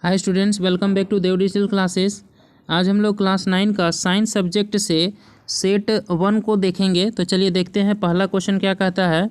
Hi students, welcome back to Dev digital classes. आज हम लोग क्लास 9 का साइंस सब्जेक्ट से सेट 1 को देखेंगे। तो चलिए देखते हैं पहला क्वेश्चन क्या कहता है।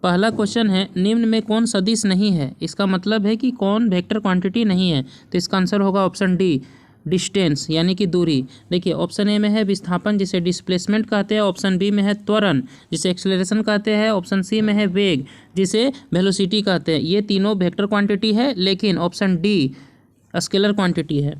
पहला क्वेश्चन है, निम्न में कौन सदिश नहीं है। इसका मतलब है कि कौन वेक्टर क्वांटिटी नहीं है। तो इसका आंसर होगा ऑप्शन डी, डिस्टेंस यानी कि दूरी। देखिए ऑप्शन ए में है विस्थापन जिसे डिस्प्लेसमेंट कहते हैं, ऑप्शन बी में है त्वरण जिसे एक्सेलरेशन कहते हैं, ऑप्शन सी में है वेग जिसे वेलोसिटी कहते हैं। ये तीनों वेक्टर क्वांटिटी है, लेकिन ऑप्शन डी स्केलर क्वांटिटी है।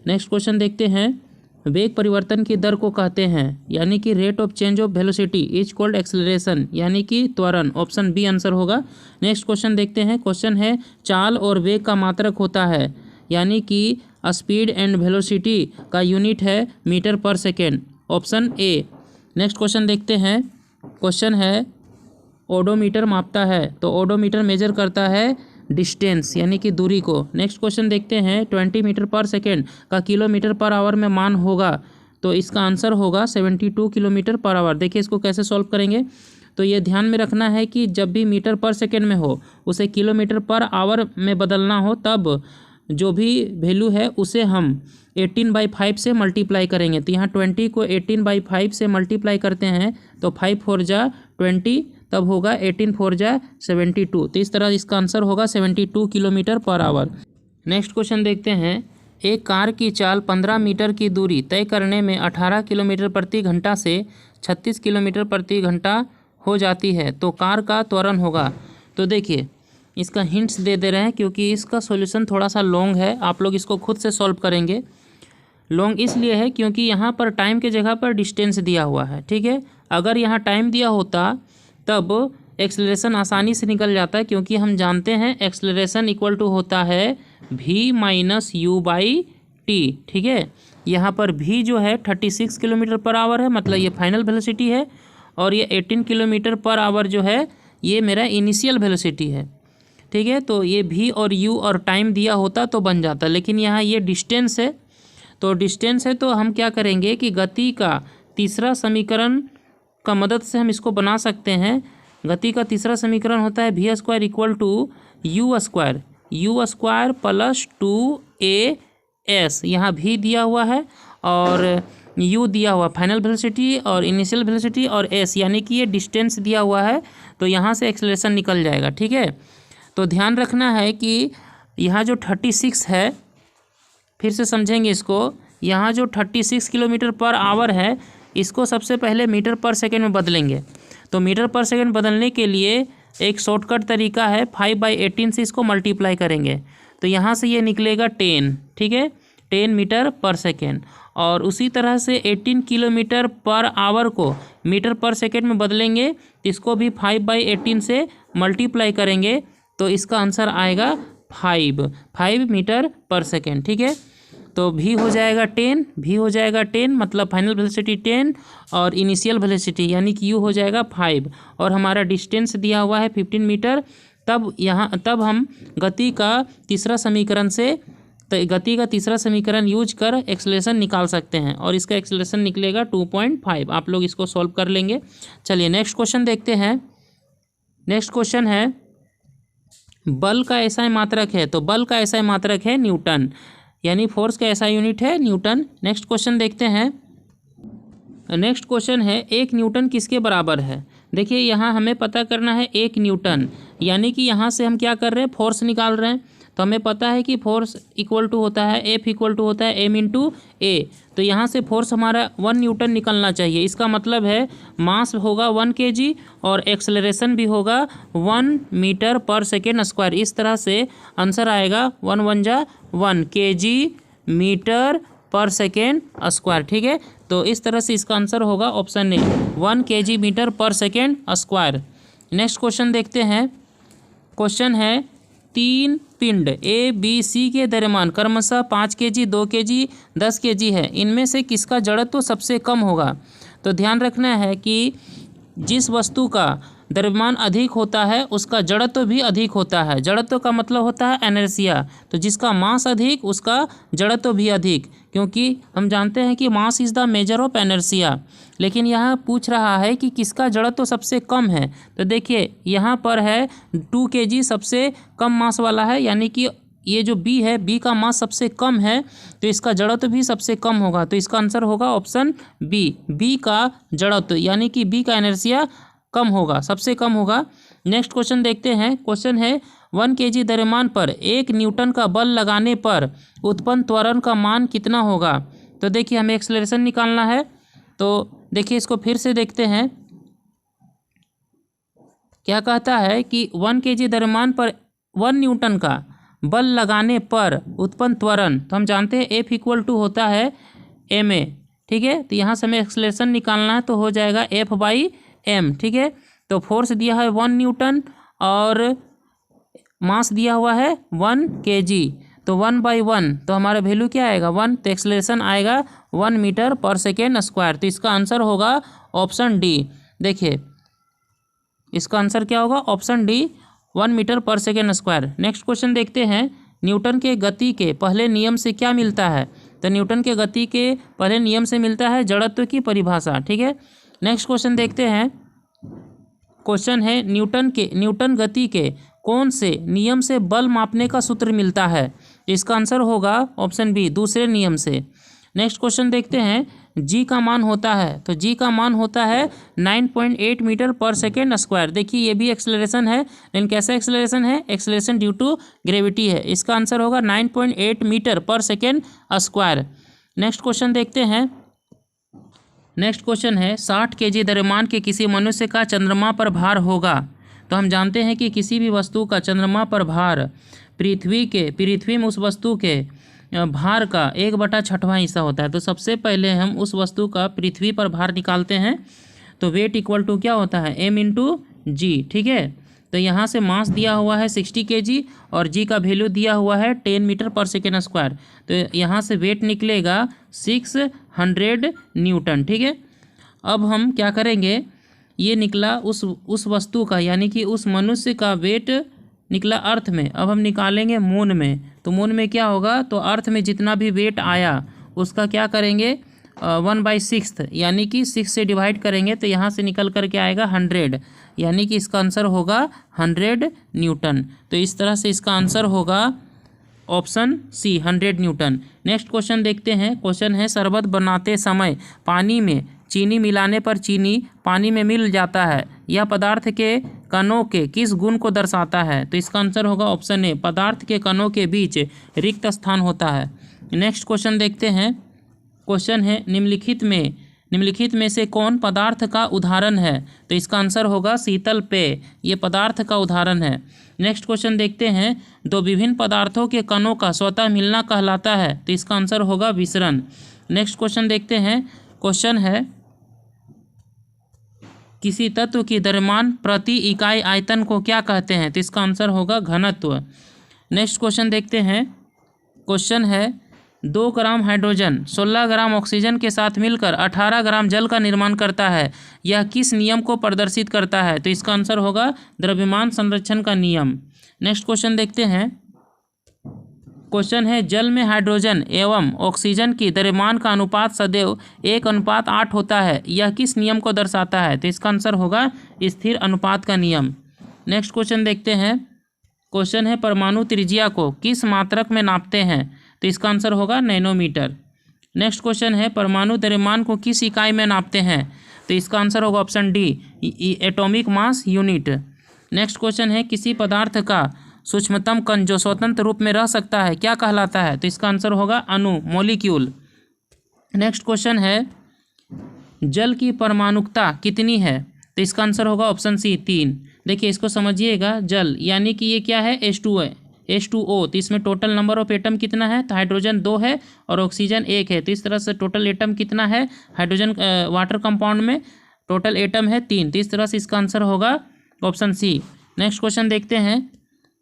नेक्स्ट क्वेश्चन देखते हैं, वेग परिवर्तन की दर को कहते हैं यानी कि rate of change of velocity is called acceleration यानी कि त्वरण। ऑप्शन बी आंसर होगा। नेक्स्ट क्वेश्चन देखते हैं, क्वेश्चन है चाल और वेग का मात्रक होता है यानी कि स्पीड एंड वेलोसिटी का यूनिट है मीटर पर second. Option A. Next question देखते हैं, क्वेश्चन है ओडोमीटर मापता है। तो ओडोमीटर मेजर करता है डिस्टेंस यानी कि दूरी को। नेक्स्ट क्वेश्चन देखते हैं, 20 मीटर पर सेकेंड का किलोमीटर पर आवर में मान होगा। तो इसका आंसर होगा 72 किलोमीटर पर आवर। देखिए इसको कैसे सॉल्व करेंगे। तो ये ध्यान में रखना है कि जब भी मीटर पर सेकेंड में हो उसे किलोमीटर पर आवर में बदलना हो, तब जो भी वैल्यू है उसे हम 18/5 से मल्टीप्लाई करेंगे। तो यहाँ 20 को 18/5 से मल्टीप्लाई करते हैं तो 5 4 जा 20, तब होगा 18 4 जा 72। तो इस तरह इसका आंसर होगा 72 kilometre per hour. Next question देखते हैं, एक कार की चाल 15 मीटर की दूरी तय करने में 18 किलोमीटर प्रति घंटा से 36 किलोमीटर प्रति घंटा हो जाती है, तो कार का त्वरण होगा। तो देखिए इसका हिंट्स दे रहे हैं क्योंकि इसका सॉल्यूशन थोड़ा सा लॉन्ग है, आप लोग इसको खुद से सॉल्व करेंगे। लॉन्ग इसलिए है क्योंकि यहाँ पर टाइम के जगह पर डिस्टेंस दिया हुआ है, ठीक है। अगर यहाँ टाइम दिया होता तब एक्सेलरेशन आसानी से निकल जाता है, क्योंकि हम जानते हैं एक्सेलरेशन इक्वल टू होता है v minus u by T, ठीक है। यहाँ पर v जो है 36 किलोमीटर पर आवर है, मतलब ये फाइनल वेलोसिटी है, और ये 18 किलोमीटर पर आवर जो है ये मेरा इनिशियल वेलोसिटी है, ठीक है। तो ये v और u और टाइम दिया होता तो बन जाता, लेकिन यहाँ ये डिस्टेंस है। तो डिस्टेंस है तो हम क्या करेंगे कि गति का तीसरा समीकरण का मदद से हम इसको बना सकते हैं। गति का तीसरा समीकरण होता है v square equal to u square plus 2as। यहाँ v दिया हुआ है और u दिया हुआ फाइनल वेलोसिटी और इनिशियल वेलोसिटी, और s यानी कि ये डिस्टेंस दिया हुआ है। तो यहाँ से एक्सेलरेशन निकल जाएगा, ठीक है। तो ध्यान रखना है कि यहाँ जो 36 है, फिर से समझेंगे इसको, यहाँ जो 36 किलोमीटर पर आवर है इसको सबसे पहले मीटर पर सेकेंड में बदलेंगे। तो मीटर पर सेकेंड बदलने के लिए एक शॉर्टकट तरीका है, 5/18 से इसको मल्टीप्लाई करेंगे। तो यहाँ से ये निकलेगा 10, ठीक है, 10 मीटर पर सेकेंड। और उसी तरह से 18 किलोमीटर पर आवर को मीटर पर सेकेंड में बदलेंगे, इसको भी 5/18 से मल्टीप्लाई करेंगे। तो इसका आंसर आएगा 5 मीटर पर सेकेंड, ठीक है। तो v हो जाएगा 10, मतलब फाइनल वेलोसिटी 10 और इनिशियल वेलोसिटी यानी कि u हो जाएगा 5, और हमारा डिस्टेंस दिया हुआ है 15 मीटर। तब हम गति का तीसरा समीकरण यूज कर एक्सेलरेशन निकाल सकते हैं, और इसका एक्सेलरेशन निकलेगा 2.5। आप लोग इसको सॉल्व कर लेंगे। चलिए नेक्स्ट क्वेश्चन देखते हैं। नेक्स्ट क्वेश्चन है, बल का ऐसा मात्रक है। तो बल का ऐसा मात्रक है न्यूटन, यानी फोर्स का ऐसा यूनिट है न्यूटन। नेक्स्ट क्वेश्चन देखते हैं। नेक्स्ट क्वेश्चन है, 1 न्यूटन किसके बराबर है। देखिए यहाँ हमें पता करना है 1 न्यूटन, यानी कि यहाँ से हम क्या कर रहे हैं, फोर्स निकाल रहे हैं। तो हमें पता है कि फोर्स इक्वल टू होता है F इक्वल टू होता है m इंटू ए। तो यहाँ से फोर्स हमारा 1 न्यूटन निकलना चाहिए। इसका मतलब है मास होगा 1 kg और एक्सेलरेशन भी होगा 1 मीटर पर सेकेंड स्क्वायर। इस तरह से आंसर आएगा 1 1 जा 1 kg मीटर पर सेकेंड स्क्वायर, ठीक है। तो इस तरह से इसका आंसर होगा ऑप्शन ए, 1 kg मीटर पर सेकेंड स्क्वायर। नेक्स्ट क्वेश्चन देखते हैं। क्वेश्चन है, 3 पिंड ए बी सी के द्रव्यमान क्रमशः 5 kg, 2 kg, 10 kg है। इनमें से किसका जड़त्व सबसे कम होगा। तो ध्यान रखना है कि जिस वस्तु का द्रव्यमान अधिक होता है उसका जड़त्व भी अधिक होता है। जड़त्व का मतलब होता है इनर्शिया, तो जिसका मास अधिक उसका जड़त्व भी अधिक, क्योंकि हम जानते हैं कि mass is the measure of inertia. लेकिन यहाँ पूछ रहा है कि किसका जड़त्व सबसे कम है, तो देखिए यहाँ पर है 2 kg सबसे कम मास वाला है, यानी कि ये जो बी है, बी का मास सबसे कम है तो इसका जड़त्व भी सबसे कम होगा। तो इसका आंसर होगा ऑप्शन बी, बी का जड़त्व यानी कि बी का इनर्शिया कम होगा, सबसे कम होगा। नेक्स्ट क्वेश्चन देखते हैं। क्वेश्चन है 1 kg द्रव्यमान पर 1 न्यूटन का बल लगाने पर उत्पन्न त्वरण का मान कितना होगा। तो देखिए हमें एक्सेलरेशन निकालना है, तो देखिए इसको फिर से देखते हैं। क्या कहता है कि 1 kg द्रव्यमान पर 1 न्यूटन का बल लगाने पर उत्पन्न त्वरण, तो हम जानते हैं F = होता है ma, ठीक है। तो यहाँ से हमें एक्सेलरेशन निकालना है, तो हो जाएगा F/m, ठीक है। तो फोर्स दिया है 1 न्यूटन और मास दिया हुआ है 1 kg, तो 1/1 तो हमारा वैल्यू क्या आएगा 1, तो एक्सेलरेशन आएगा 1 मीटर/सेकेंड स्क्वायर। तो इसका आंसर होगा ऑप्शन डी। देखिए इसका आंसर क्या होगा option D, 1 metre second square. Next question देखते हैं। न्यूटन के गति के पहले नियम से क्या मिलता है। तो न्यूटन के गति के पहले नियम से मिलता है जड़त्व की परिभाषा, ठीक है। नेक्स्ट क्वेश्चन देखते हैं। क्वेश्चन है न्यूटन गति के कौन से नियम से बल मापने का सूत्र मिलता है। इसका आंसर होगा ऑप्शन बी, दूसरे नियम से। नेक्स्ट क्वेश्चन देखते हैं। जी का मान होता है, तो जी का मान होता है 9.8 मीटर/सेकेंड स्क्वायर। देखिए ये भी एक्सेलरेशन है, लेकिन कैसा एक्सेलरेशन है, एक्सेलरेशन ड्यू टू ग्रेविटी है। इसका आंसर होगा 9.8 मीटर/सेकेंड स्क्वायर। नेक्स्ट क्वेश्चन देखते हैं। नेक्स्ट क्वेश्चन है 60 kg द्रव्यमान के किसी मनुष्य का चंद्रमा पर भार होगा। तो हम जानते हैं कि किसी भी वस्तु का चंद्रमा पर भार पृथ्वी में उस वस्तु के भार का 1/6वां हिस्सा होता है। तो सबसे पहले हम उस वस्तु का पृथ्वी पर भार निकालते हैं, तो वेट = क्या होता है m × g, ठीक है। तो यहाँ से मास दिया हुआ है 60 kg और g का वैल्यू दिया हुआ है 10 मीटर/सेकेंड स्क्वायर। तो यहाँ से वेट निकलेगा 600 न्यूटन, ठीक है। अब हम क्या करेंगे, ये निकला उस वस्तु का यानी कि उस मनुष्य का वेट निकला अर्थ में। अब हम निकालेंगे मून में, तो मून में क्या होगा, तो अर्थ में जितना भी वेट आया उसका क्या करेंगे 1/6 यानी कि 6 से डिवाइड करेंगे, तो यहाँ से निकल कर के आएगा 100, यानी कि इसका आंसर होगा 100 न्यूटन। तो इस तरह से इसका आंसर होगा option C, 100 newton. Next question देखते हैं। क्वेश्चन है शरबत बनाते समय पानी में चीनी मिलाने पर चीनी पानी में मिल जाता है, यह पदार्थ के कणों के किस गुण को दर्शाता है। तो इसका आंसर होगा ऑप्शन ए, पदार्थ के कणों के बीच रिक्त स्थान होता है। नेक्स्ट क्वेश्चन देखते हैं। क्वेश्चन है निम्नलिखित में से कौन पदार्थ का उदाहरण है। तो इसका आंसर होगा शीतल पेय, ये पदार्थ का उदाहरण है। नेक्स्ट क्वेश्चन देखते हैं। दो विभिन्न पदार्थों के कणों का स्वतः मिलना कहलाता है। तो इसका आंसर होगा विसरण। नेक्स्ट क्वेश्चन देखते हैं। क्वेश्चन है किसी तत्व की द्रव्यमान प्रति इकाई आयतन को क्या कहते हैं। तो इसका आंसर होगा घनत्व। नेक्स्ट क्वेश्चन देखते हैं। क्वेश्चन है 2 ग्राम हाइड्रोजन 16 ग्राम ऑक्सीजन के साथ मिलकर 18 ग्राम जल का निर्माण करता है, यह किस नियम को प्रदर्शित करता है। तो इसका आंसर होगा द्रव्यमान संरक्षण का नियम। नेक्स्ट क्वेश्चन देखते हैं। क्वेश्चन है जल में हाइड्रोजन एवं ऑक्सीजन की द्रव्यमान का अनुपात सदैव 1:8 होता है, यह किस नियम को दर्शाता है। तो इसका आंसर होगा स्थिर अनुपात का नियम। नेक्स्ट क्वेश्चन देखते हैं। क्वेश्चन है परमाणु त्रिज्या को किस मात्रक में नापते हैं। तो इसका आंसर होगा नैनोमीटर। नेक्स्ट क्वेश्चन है परमाणु द्रव्यमान को किस इकाई में नापते हैं। तो इसका आंसर होगा option D, atomic mass unit. Next question है किसी पदार्थ का सूक्ष्मतम कण जो स्वतंत्र रूप में रह सकता है क्या कहलाता है। तो इसका आंसर होगा अणु, मॉलिक्यूल। नेक्स्ट क्वेश्चन है जल की परमाणुकता कितनी है। तो इसका आंसर होगा ऑप्शन सी, 3। देखिए इसको समझिएगा, जल यानी कि ये क्या है H2O। तो इसमें टोटल नंबर ऑफ एटम कितना है। तो हाइड्रोजन 2 है और ऑक्सीजन 1 है। तो इस तरह से टोटल एटम कितना है हाइड्रोजन वाटर कंपाउंड में, टोटल एटम है 3। तो इस तरह से इसका आंसर होगा ऑप्शन सी। नेक्स्ट क्वेश्चन देखते हैं।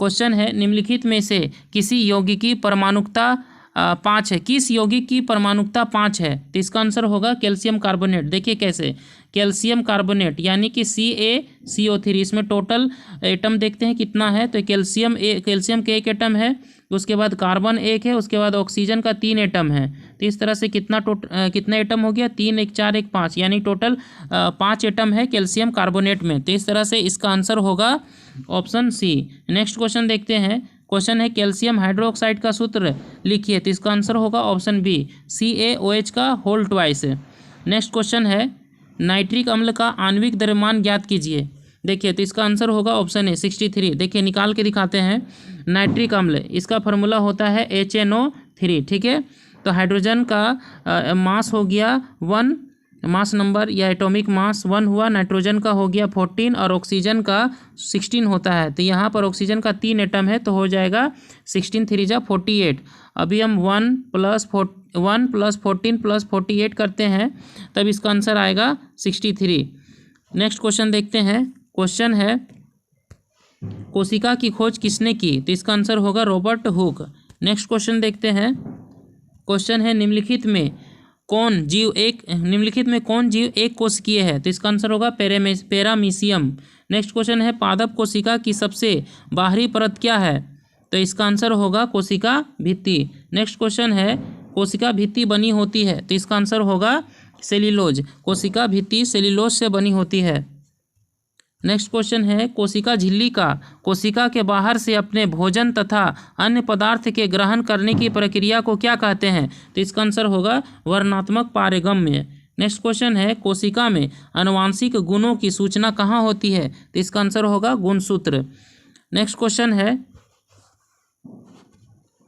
क्वेश्चन है निम्नलिखित में से किसी यौगिक की परमाणुकता 5 है, किस यौगिक की परमाणुकता 5 है? तो इसका आंसर होगा कैल्शियम कार्बोनेट। देखिए कैसे, कैल्शियम कार्बोनेट यानी कि CaCO3। इसमें टोटल एटम देखते हैं कितना है, तो कैल्शियम के 1 एटम है, उसके बाद कार्बन 1 है, उसके बाद ऑक्सीजन का 3 एटम है। तो इस तरह से कितना एटम हो गया? 3 1 4 1 5, यानी टोटल 5 एटम है कैल्शियम कार्बोनेट में। तो इस तरह से इसका आंसर होगा ऑप्शन सी। नेक्स्ट क्वेश्चन देखते हैं। क्वेश्चन है कैल्शियम हाइड्रोक्साइड का सूत्र लिखिए। तो इसका आंसर होगा ऑप्शन बी, CaOH का होल ट्वाइस। नेक्स्ट क्वेश्चन है नाइट्रिक अम्ल का आणविक द्रव्यमान ज्ञात कीजिए। देखिए तो इसका आंसर होगा ऑप्शन ए 63। देखिए निकाल के दिखाते हैं। नाइट्रिक अम्ल इसका फार्मूला होता है HNO3, ठीक है। तो हाइड्रोजन का मास हो गया 1, मास नंबर या एटॉमिक मास 1 हुआ, नाइट्रोजन का हो गया 14 और ऑक्सीजन का 16 होता है। तो यहाँ पर ऑक्सीजन का 3 एटम है, तो हो जाएगा 16 3 जा 48। अभी हम 1 + 14 + 48 करते हैं, तब इसका आंसर आएगा 63। नेक्स्ट क्वेश्चन देखते हैं। क्वेश्चन है कोशिका की खोज किसने की? तो इसका आंसर होगा रॉबर्ट हुक। नेक्स्ट क्वेश्चन देखते हैं। क्वेश्चन है निम्नलिखित में कौन जीव एक कोशिकीय है? तो इसका आंसर होगा पैरामीशियम। नेक्स्ट क्वेश्चन है पादप कोशिका की सबसे बाहरी परत क्या है? तो इसका आंसर होगा कोशिका भित्ति। नेक्स्ट क्वेश्चन है कोशिका भित्ति बनी होती है? तो इसका आंसर होगा सेल्यूलोज। कोशिका भित्ति सेल्यूलोज से बनी होती है। नेक्स्ट क्वेश्चन है कोशिका झिल्ली का कोशिका के बाहर से अपने भोजन तथा अन्य पदार्थ के ग्रहण करने की प्रक्रिया को क्या कहते हैं? तो इसका आंसर होगा वर्णात्मक पारगम्य। नेक्स्ट क्वेश्चन है कोशिका में आनुवांशिक गुणों की सूचना कहाँ होती है? तो इसका आंसर होगा गुणसूत्र। नेक्स्ट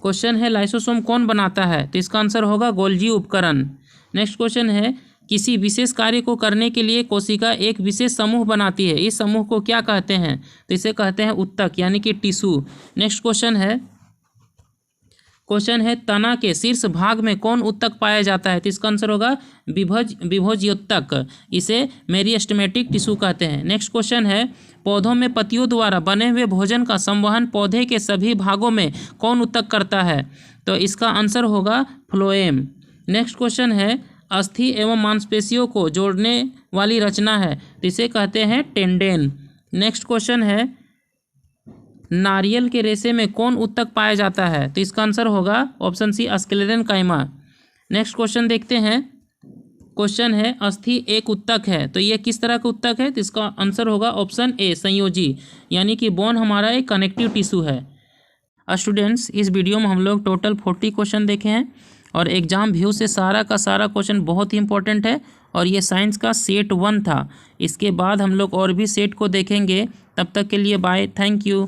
क्वेश्चन है लाइसोसोम कौन बनाता है? तो इसका आंसर होगा गोल्जी उपकरण। नेक्स्ट क्वेश्चन है किसी विशेष कार्य को करने के लिए कोशिका एक विशेष समूह बनाती है, इस समूह को क्या कहते हैं? तो इसे कहते हैं उत्तक यानी कि टिश्यू। नेक्स्ट क्वेश्चन है तना के शीर्ष भाग में कौन उत्तक पाया जाता है? तो इसका आंसर होगा विभोज्योत्तक। इसे मेरिस्टेमेटिक टिश्यू कहते हैं। नेक्स्ट क्वेश्चन है पौधों में पत्तियों द्वारा बने हुए भोजन का संवहन पौधे के सभी भागों में कौन उत्तक करता है? तो इसका आंसर होगा फ्लोएम। नेक्स्ट क्वेश्चन है अस्थि एवं मांसपेशियों को जोड़ने वाली रचना है, तो इसे कहते हैं टेंडेन। नेक्स्ट क्वेश्चन है नारियल के रेशे में कौन उत्तक पाया जाता है? तो इसका आंसर होगा option C sclerenchyma. Next question देखते हैं। क्वेश्चन है अस्थि एक उत्तक है, तो ये किस तरह का उत्तक है? तो इसका आंसर होगा ऑप्शन ए संयोजी, यानी कि बोन हमारा एक कनेक्टिव टिश्यू है। स्टूडेंट्स इस वीडियो में हम लोग टोटल 40 क्वेश्चन देखे हैं और एग्जाम व्यू से सारा का सारा क्वेश्चन बहुत ही इंपॉर्टेंट है और ये साइंस का सेट 1 था। इसके बाद हम लोग और भी सेट को देखेंगे। तब तक के लिए बाय, थैंक यू।